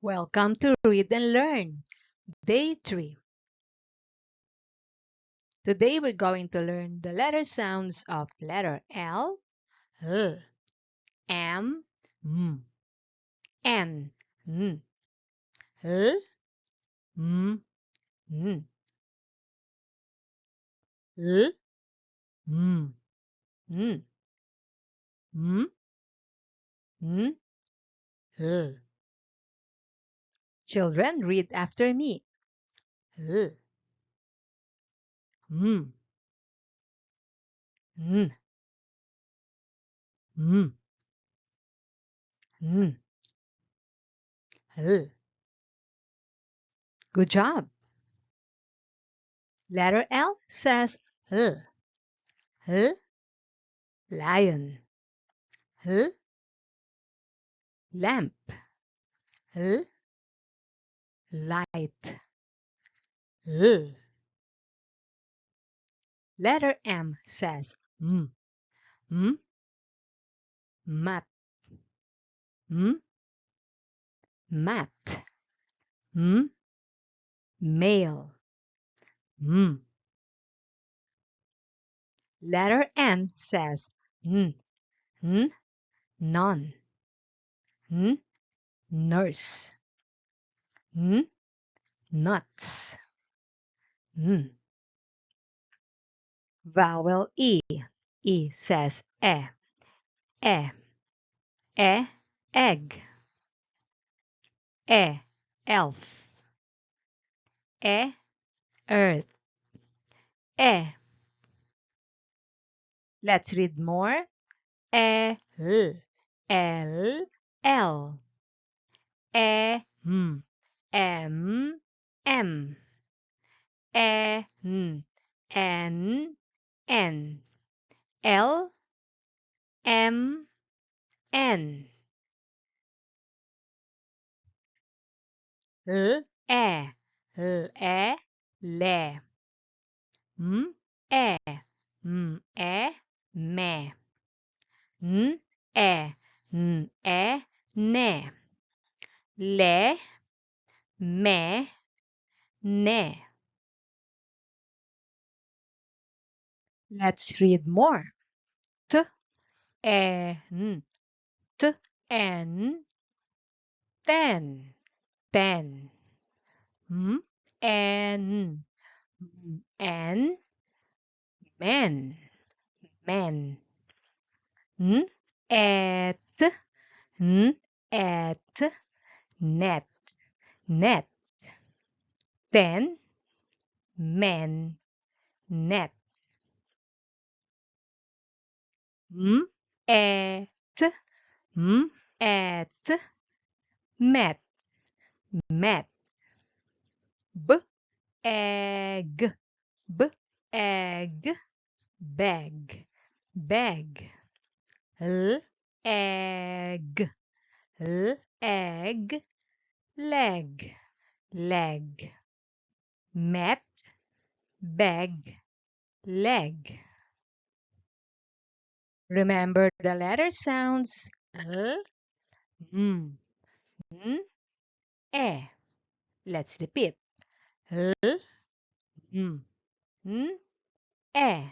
Welcome to Read and Learn, Day 3. Today we're going to learn the letter sounds of letter L, M, N, L, M, N, L, M, N, M, N, L. Children, read after me. L, M, N, M, N, L. Good job. Letter L says L, L, lion, L, lamp, L, light, L. Letter M says m, mat, m, mat, m, male, m. Letter N says n, none, n, nurse, n, nuts, n. Vowel E, E says e, egg, elf, earth, e. Let's read more. L, L, L, M, M, M, N, N, N, L, M, N, L, le, M, M, me, N, ne, le, me, ne. Let's read more. T, N, T, N, ten, ten. M, N, N, men, men. N, et, N, et, net, net. Ten, men, net. M, et, M, et, met, met. B, egg, B, egg, bag, bag. L, egg, L, egg, leg, leg. Met, bag, leg. Remember the letter sounds L, M, N, E. Let's repeat. L, M, N, E.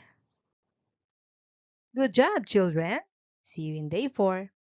Good job, children. See you in day 4.